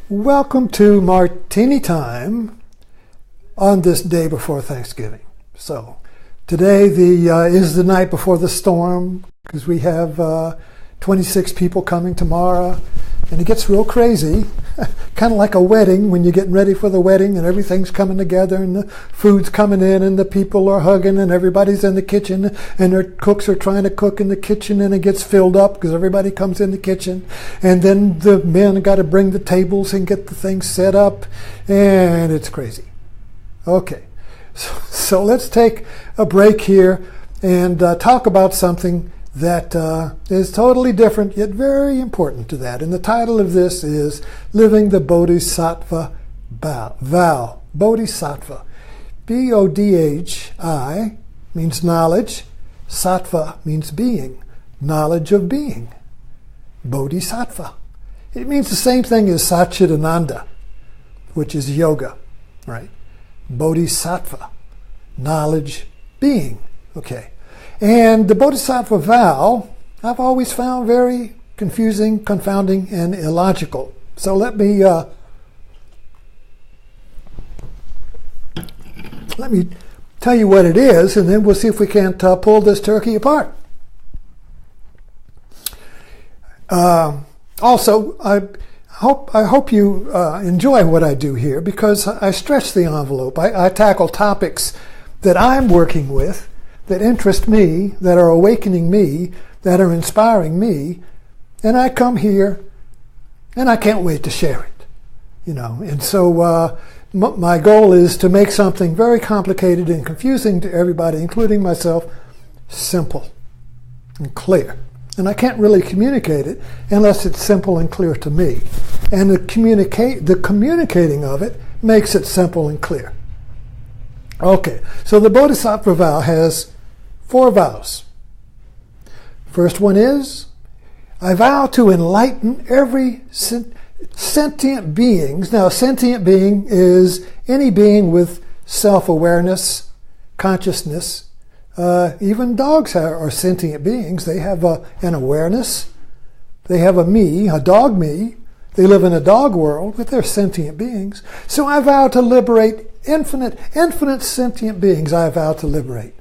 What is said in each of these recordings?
Welcome to Martini Time on this day before Thanksgiving. So today is the night before the storm because we have 26 people coming tomorrow, and it gets real crazy, kind of like a wedding when you're getting ready for the wedding and everything's coming together and the food's coming in and the people are hugging and everybody's in the kitchen and their cooks are trying to cook in the kitchen and it gets filled up because everybody comes in the kitchen, and then the men got to bring the tables and get the things set up, and it's crazy. Okay, so let's take a break here and talk about something that is totally different yet very important to that. And the title of this is Living the Bodhisattva Vow. Bodhisattva. B-O-D-H-I means knowledge. Sattva means being. Knowledge of being. Bodhisattva. It means the same thing as Satchidananda, which is yoga, right? Bodhisattva. Knowledge, being. Okay. And the Bodhisattva vow, I've always found very confusing, confounding, and illogical. So let me tell you what it is, and then we'll see if we can't pull this turkey apart. Also, I hope you enjoy what I do here because I stretch the envelope. I tackle topics that I'm working with, that interest me, that are awakening me, that are inspiring me, and I come here and I can't wait to share it, And so my goal is to make something very complicated and confusing to everybody, including myself, simple and clear. And I can't really communicate it unless it's simple and clear to me. And the communicating of it makes it simple and clear. Okay, so the Bodhisattva vow has 4 vows. First one is, I vow to enlighten every sentient beings. Now, a sentient being is any being with self-awareness, consciousness. Even dogs are sentient beings. They have an awareness. They have a me, a dog me. They live in a dog world, but they're sentient beings. So I vow to liberate infinite sentient beings. I vow to liberate.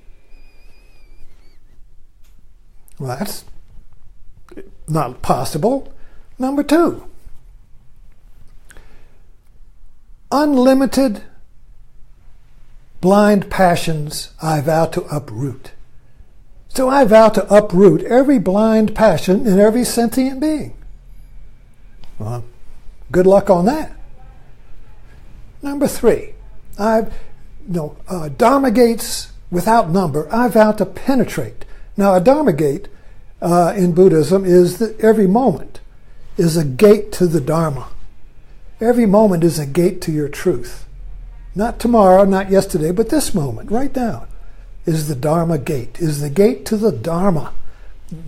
Well, that's not possible. Number 2, unlimited blind passions I vow to uproot. So I vow to uproot every blind passion in every sentient being. Well, good luck on that. Number 3, Dharma gates without number I vow to penetrate. Now, a Dharma gate in Buddhism is that every moment is a gate to the Dharma. Every moment is a gate to your truth. Not tomorrow, not yesterday, but this moment, right now, is the Dharma gate, is the gate to the Dharma,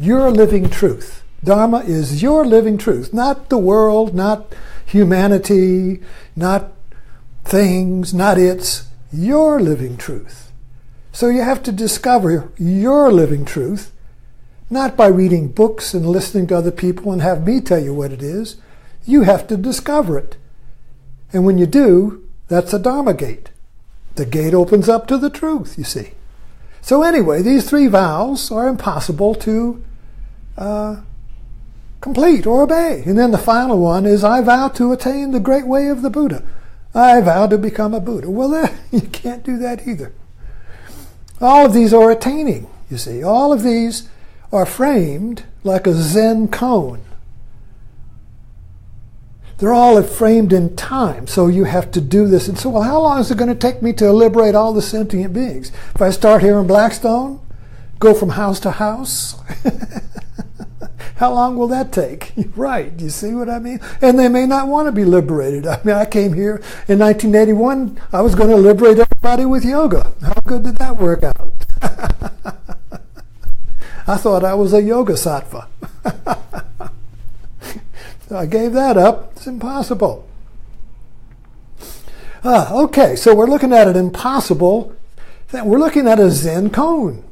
your living truth. Dharma is your living truth, not the world, not humanity, not things, not its, your living truth. So you have to discover your living truth, not by reading books and listening to other people and have me tell you what it is. You have to discover it. And when you do, that's a Dharma gate. The gate opens up to the truth, you see. So anyway, these 3 vows are impossible to complete or obey. And then the final one is, I vow to attain the great way of the Buddha. I vow to become a Buddha. Well, you can't do that either. All of these are attaining, you see. All of these are framed like a Zen Koan. They're all framed in time, so you have to do this. And so, well, how long is it going to take me to liberate all the sentient beings? If I start here in Blackstone, go from house to house, how long will that take? Right, you see what I mean? And they may not want to be liberated. I mean, I came here in 1981, I was going to liberate everybody with yoga. How good did that work out? I thought I was a yoga sattva. So I gave that up. It's impossible. Okay, so we're looking at an impossible thing. We're looking at a Zen Koan.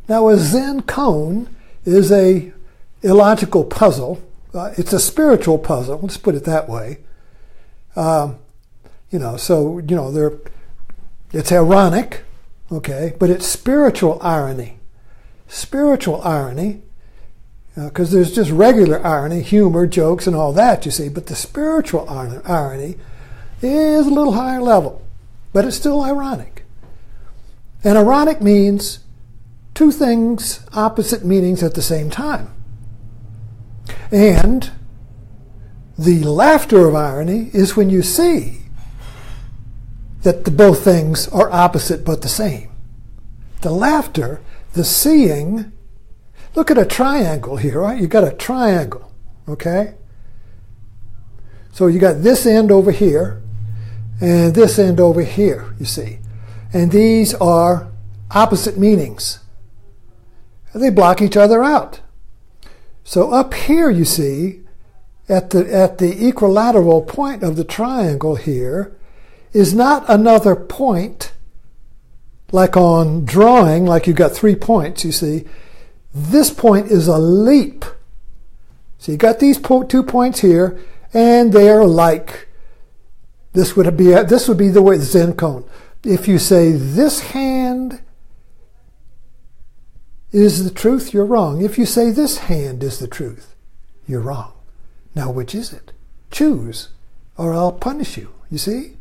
Now, a Zen Koan is a illogical puzzle. It's a spiritual puzzle, let's put it that way. It's ironic, okay, but it's spiritual irony. Spiritual irony, because there's just regular irony, humor, jokes, and all that, you see, but the spiritual irony is a little higher level, but it's still ironic. And ironic means two things, opposite meanings at the same time. And the laughter of irony is when you see that both things are opposite but the same. The laughter, the seeing, look at a triangle here, right? You got a triangle, okay? So you got this end over here and this end over here, you see. And these are opposite meanings. They block each other out. So up here, you see, at the equilateral point of the triangle here, is not another point like on drawing, like you've got 3 points, you see. This point is a leap. So you got these 2 points here, and they are like, this would be the way, the Zen Koan. If you say this hand is the truth, you're wrong. If you say this hand is the truth, you're wrong. Now, which is it? Choose, or I'll punish you, you see?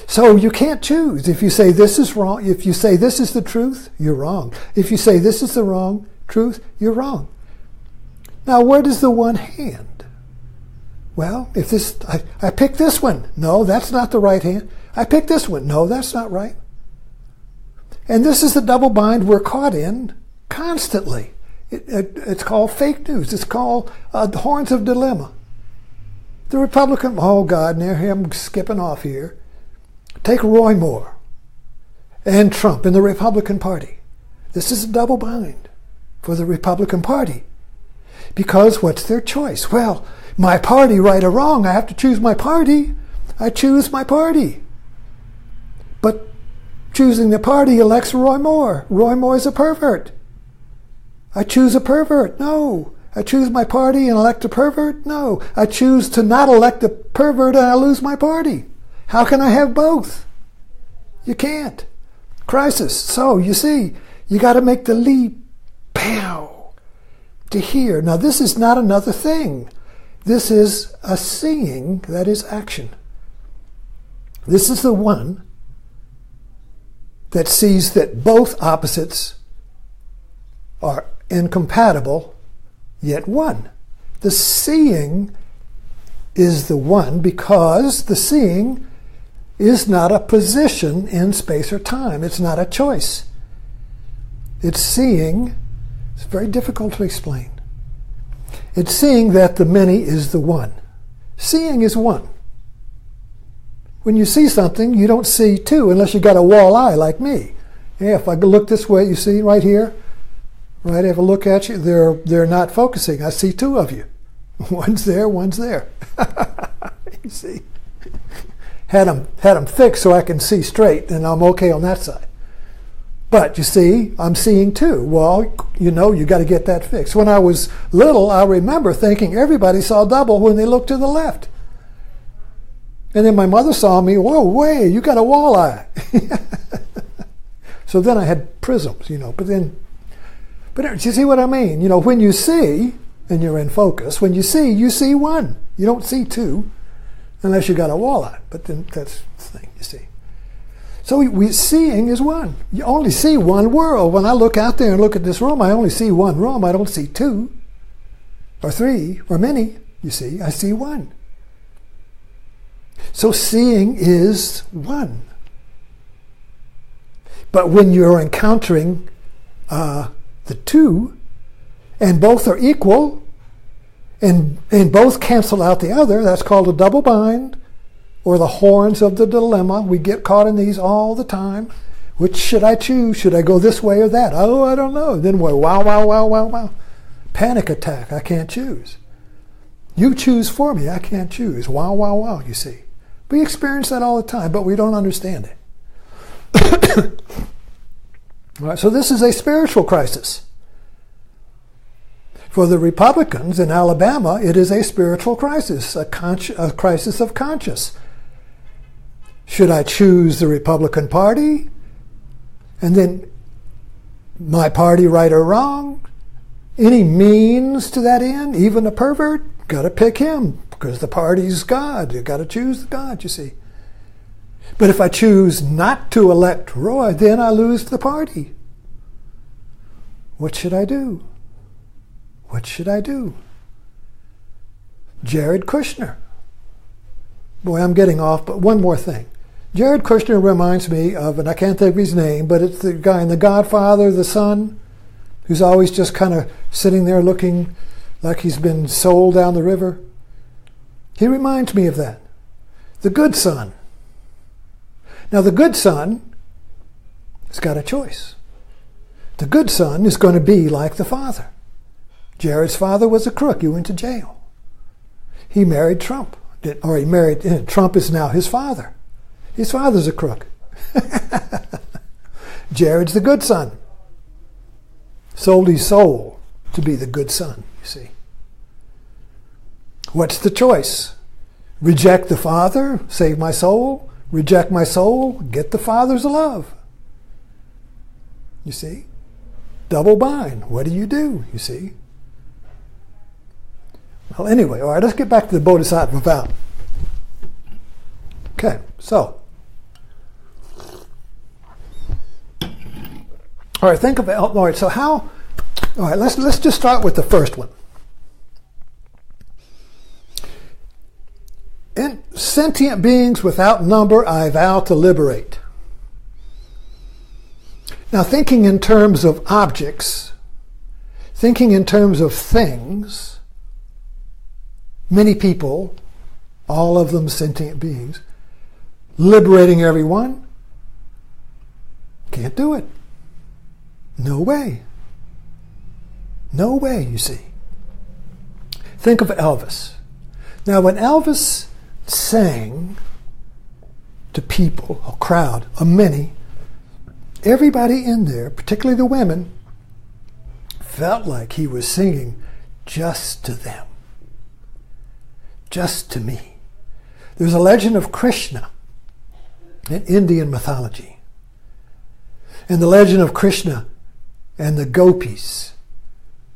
So you can't choose. If you say this is wrong, if you say this is the truth, you're wrong. If you say this is the wrong truth, you're wrong. Now, where does the one hand? Well, if this, I pick this one. No, that's not the right hand. I pick this one. No, that's not right. And this is the double bind we're caught in constantly. It's called fake news. It's called horns of dilemma. The Republican, oh God, now I'm skipping off here. Take Roy Moore and Trump in the Republican Party. This is a double bind for the Republican Party. Because what's their choice? Well, my party, right or wrong, I have to choose my party. I choose my party. But choosing the party elects Roy Moore. Roy Moore is a pervert. I choose a pervert. No. I choose my party and elect a pervert. No. I choose to not elect a pervert and I lose my party. How can I have both? You can't. Crisis. So, you see, you got to make the leap, pow, to here. Now, this is not another thing. This is a seeing that is action. This is the one that sees that both opposites are incompatible, yet one. The seeing is the one because the seeing is not a position in space or time. It's not a choice. It's seeing. It's very difficult to explain. It's seeing that the many is the one. Seeing is one. When you see something, you don't see two unless you got a wall eye like me. Yeah, if I look this way, you see right here, right? If I look at you, they're not focusing. I see two of you. One's there, one's there. You see? Had them fixed so I can see straight, and I'm okay on that side. But you see, I'm seeing two. Well, you got to get that fixed. When I was little, I remember thinking everybody saw double when they looked to the left. And then my mother saw me, whoa, way, you got a walleye. So then I had prisms, but you see what I mean? When you see, and you're in focus, when you see one. You don't see two, unless you got a walleye. But then that's the thing, you see. So seeing is one. You only see one world. When I look out there and look at this room, I only see one room. I don't see two, or three, or many, you see. I see one. So seeing is one. But when you're encountering the two, and both are equal, and both cancel out the other, that's called a double bind, or the horns of the dilemma. We get caught in these all the time. Which should I choose? Should I go this way or that? Oh, I don't know. Then wow, wow, wow, wow, wow. Panic attack. I can't choose. You choose for me. I can't choose. Wow, wow, wow, you see. We experience that all the time, but we don't understand it. All right, so this is a spiritual crisis. For the Republicans in Alabama, it is a spiritual crisis, a crisis of conscience. Should I choose the Republican Party? And then my party, right or wrong? Any means to that end, even a pervert? Got to pick him because the party's God. You got to choose God, you see. But if I choose not to elect Roy, then I lose the party. What should I do? What should I do? Jared Kushner. Boy, I'm getting off, but one more thing. Jared Kushner reminds me of, and I can't think of his name, but it's the guy in The Godfather, the son, who's always just kind of sitting there looking like he's been sold down the river. He reminds me of that. The good son. Now, the good son has got a choice. The good son is going to be like the father. Jared's father was a crook. He went to jail. He married Trump. Trump is now his father. His father's a crook. Jared's the good son. Sold his soul to be the good son, you see. What's the choice? Reject the father, save my soul. Reject my soul, get the father's love. You see? Double bind. What do? You see? Well, anyway, all right, let's get back to the Bodhisattva Vow. Okay, so. All right, think of it. All right, so how? All right, let's just start with the first one. In sentient beings without number, I vow to liberate. Now, thinking in terms of objects, thinking in terms of things, many people, all of them sentient beings, liberating everyone, can't do it. No way. No way, you see. Think of Elvis. Now, when Elvis sang to people, a crowd of many, everybody in there, particularly the women, felt like he was singing just to them, just to me. There's a legend of Krishna in Indian mythology. And the legend of Krishna and the gopis,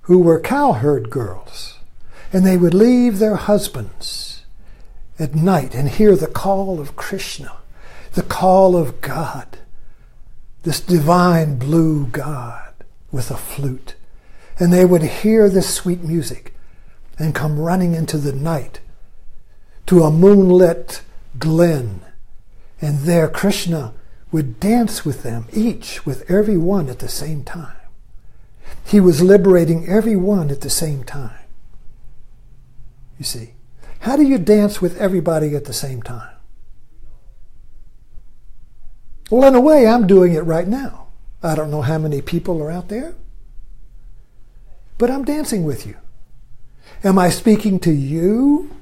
who were cowherd girls, and they would leave their husbands at night and hear the call of Krishna, the call of God, this divine blue God with a flute. And they would hear this sweet music and come running into the night to a moonlit glen. And there Krishna would dance with them, each with every one at the same time. He was liberating every one at the same time. You see, how do you dance with everybody at the same time? Well, in a way, I'm doing it right now. I don't know how many people are out there, but I'm dancing with you. Am I speaking to you?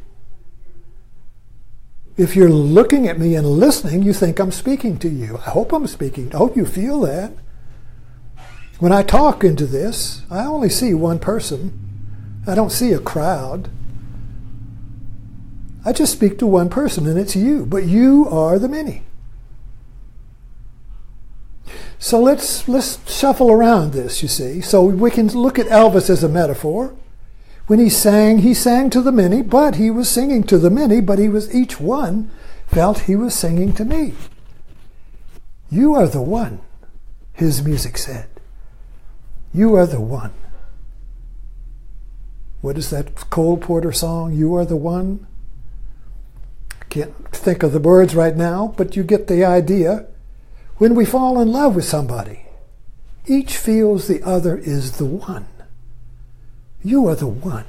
If you're looking at me and listening, you think I'm speaking to you. I hope I'm speaking. I hope you feel that. When I talk into this, I only see one person. I don't see a crowd. I just speak to one person, and it's you. But you are the many. So let's shuffle around this, you see. So we can look at Elvis as a metaphor. When he sang to the many, but he was singing to the many, but each one felt he was singing to me. You are the one, his music said. You are the one. What is that Cole Porter song? You are the one. I can't think of the words right now, but you get the idea. When we fall in love with somebody, each feels the other is the one. You are the one.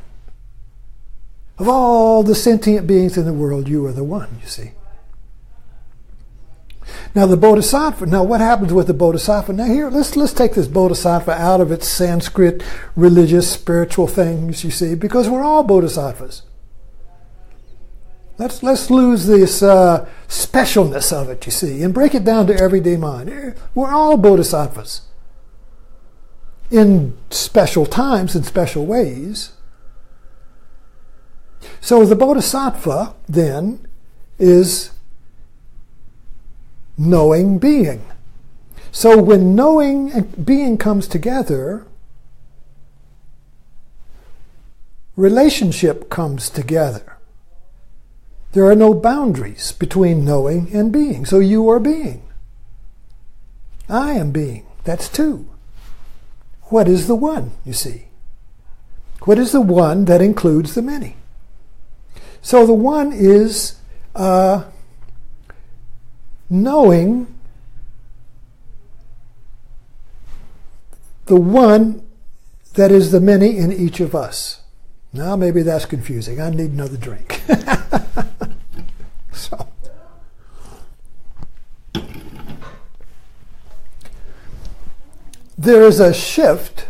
Of all the sentient beings in the world, you are the one, you see. Now the Bodhisattva, what happens with the Bodhisattva? Now here, let's take this Bodhisattva out of its Sanskrit, religious, spiritual things, you see, because we're all Bodhisattvas. Let's lose this specialness of it, you see, and break it down to everyday mind. We're all Bodhisattvas. in special times and special ways. So the Bodhisattva, then, is knowing being. So when knowing and being comes together, relationship comes together. There are no boundaries between knowing and being. So you are being. I am being. That's two. What is the one, you see? What is the one that includes the many? So the one is knowing the one that is the many in each of us. Now maybe that's confusing. I need another drink. So, there is a shift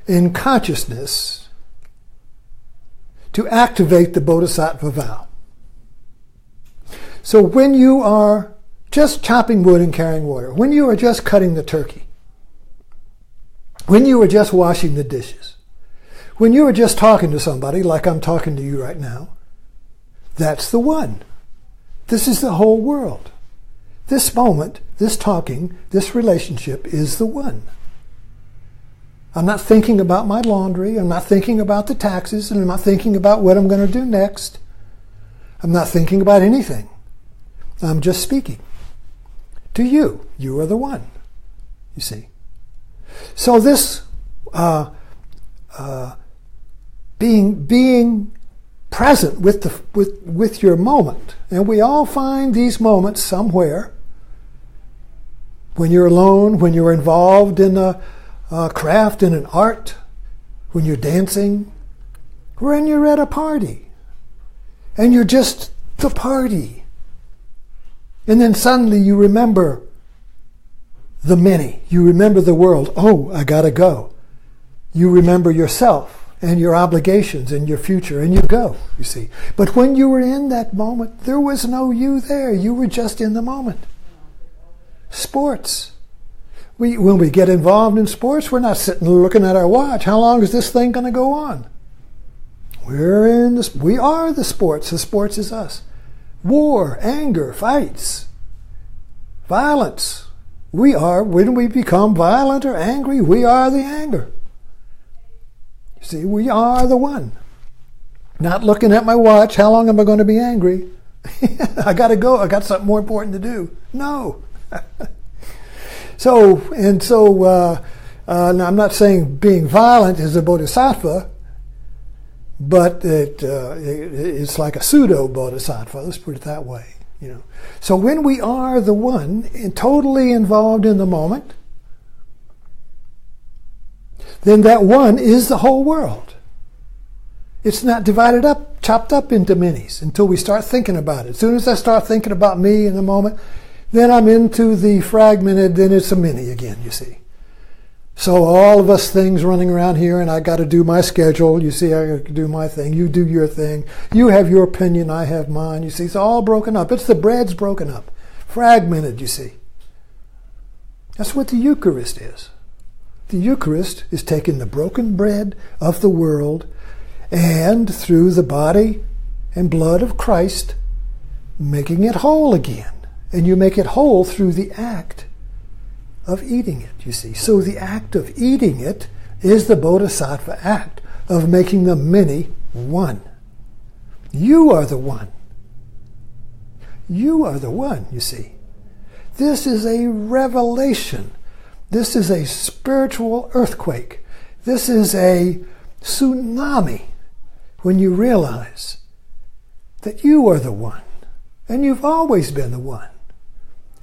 in consciousness to activate the Bodhisattva vow. So when you are just chopping wood and carrying water, when you are just cutting the turkey, when you are just washing the dishes, when you are just talking to somebody like I'm talking to you right now, that's the one. This is the whole world. This moment, this talking, this relationship is the one. I'm not thinking about my laundry. I'm not thinking about the taxes. And I'm not thinking about what I'm going to do next. I'm not thinking about anything. I'm just speaking. To you. You are the one. You see. So this being present with your moment. And we all find these moments somewhere. When you're alone, when you're involved in a craft, in an art, when you're dancing, when you're at a party, and you're just the party. And then suddenly you remember the many. You remember the world. Oh, I gotta go. You remember yourself and your obligations and your future, and you go, you see. But when you were in that moment, there was no you there. You were just in the moment. Sports. When we get involved in sports, we're not sitting looking at our watch. How long is this thing going to go on? We are the sports. The sports is us. War, anger, fights, violence. When we become violent or angry, we are the anger. See, we are the one. Not looking at my watch, how long am I going to be angry? I got to go. I got something more important to do. No. So now I'm not saying being violent is a bodhisattva, but it's like a pseudo bodhisattva. Let's put it that way. You know. So when we are the one and totally involved in the moment, then that one is the whole world. It's not divided up, chopped up into minis until we start thinking about it. As soon as I start thinking about me in the moment, then I'm into the fragmented, then it's a mini again, you see. So all of us things running around here, and I got to do my schedule. You see, I got to do my thing. You do your thing. You have your opinion. I have mine. You see, it's all broken up. It's the bread's broken up, fragmented. You see. That's what the Eucharist is. The Eucharist is taking the broken bread of the world, and through the body and blood of Christ, making it whole again. And you make it whole through the act of eating it, you see. So the act of eating it is the Bodhisattva act of making the many one. You are the one. You are the one, you see. This is a revelation. This is a spiritual earthquake. This is a tsunami when you realize that you are the one. And you've always been the one.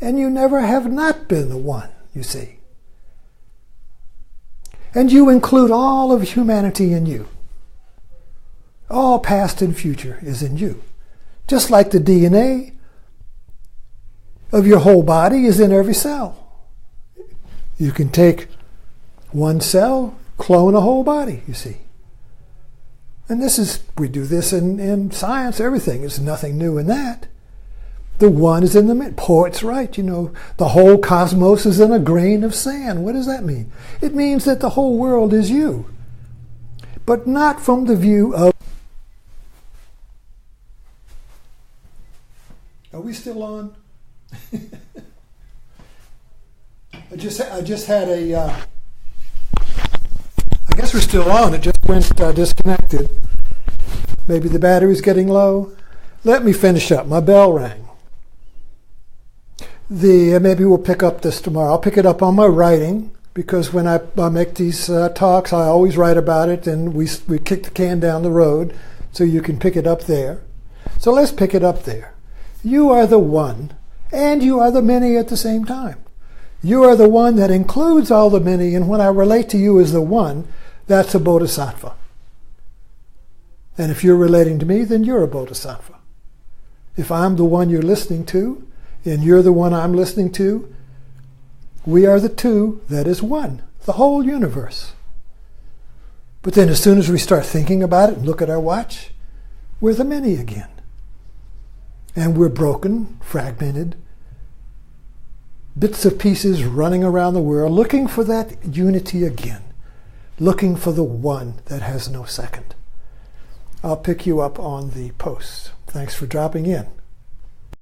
And you never have not been the one, you see. And you include all of humanity in you. All past and future is in you. Just like the DNA of your whole body is in every cell. You can take one cell, clone a whole body, you see. And we do this in science, everything. There's nothing new in that. The one is in the middle. Poet's right, the whole cosmos is in a grain of sand. What does that mean? It means that the whole world is you. But not from the view of... Are we still on? I just had a... I guess we're still on. It just went disconnected. Maybe the battery's getting low. Let me finish up. My bell rang. Maybe we'll pick up this tomorrow. I'll pick it up on my writing, because when I make these talks, I always write about it, and we kick the can down the road, so you can pick it up there. So let's pick it up there. You are the one, and you are the many at the same time. You are the one that includes all the many, and when I relate to you as the one, that's a bodhisattva. And if you're relating to me, then you're a bodhisattva. If I'm the one you're listening to, and you're the one I'm listening to, we are the two that is one, the whole universe. But then as soon as we start thinking about it and look at our watch, we're the many again. And we're broken, fragmented, bits of pieces running around the world, looking for that unity again, looking for the one that has no second. I'll pick you up on the post. Thanks for dropping in.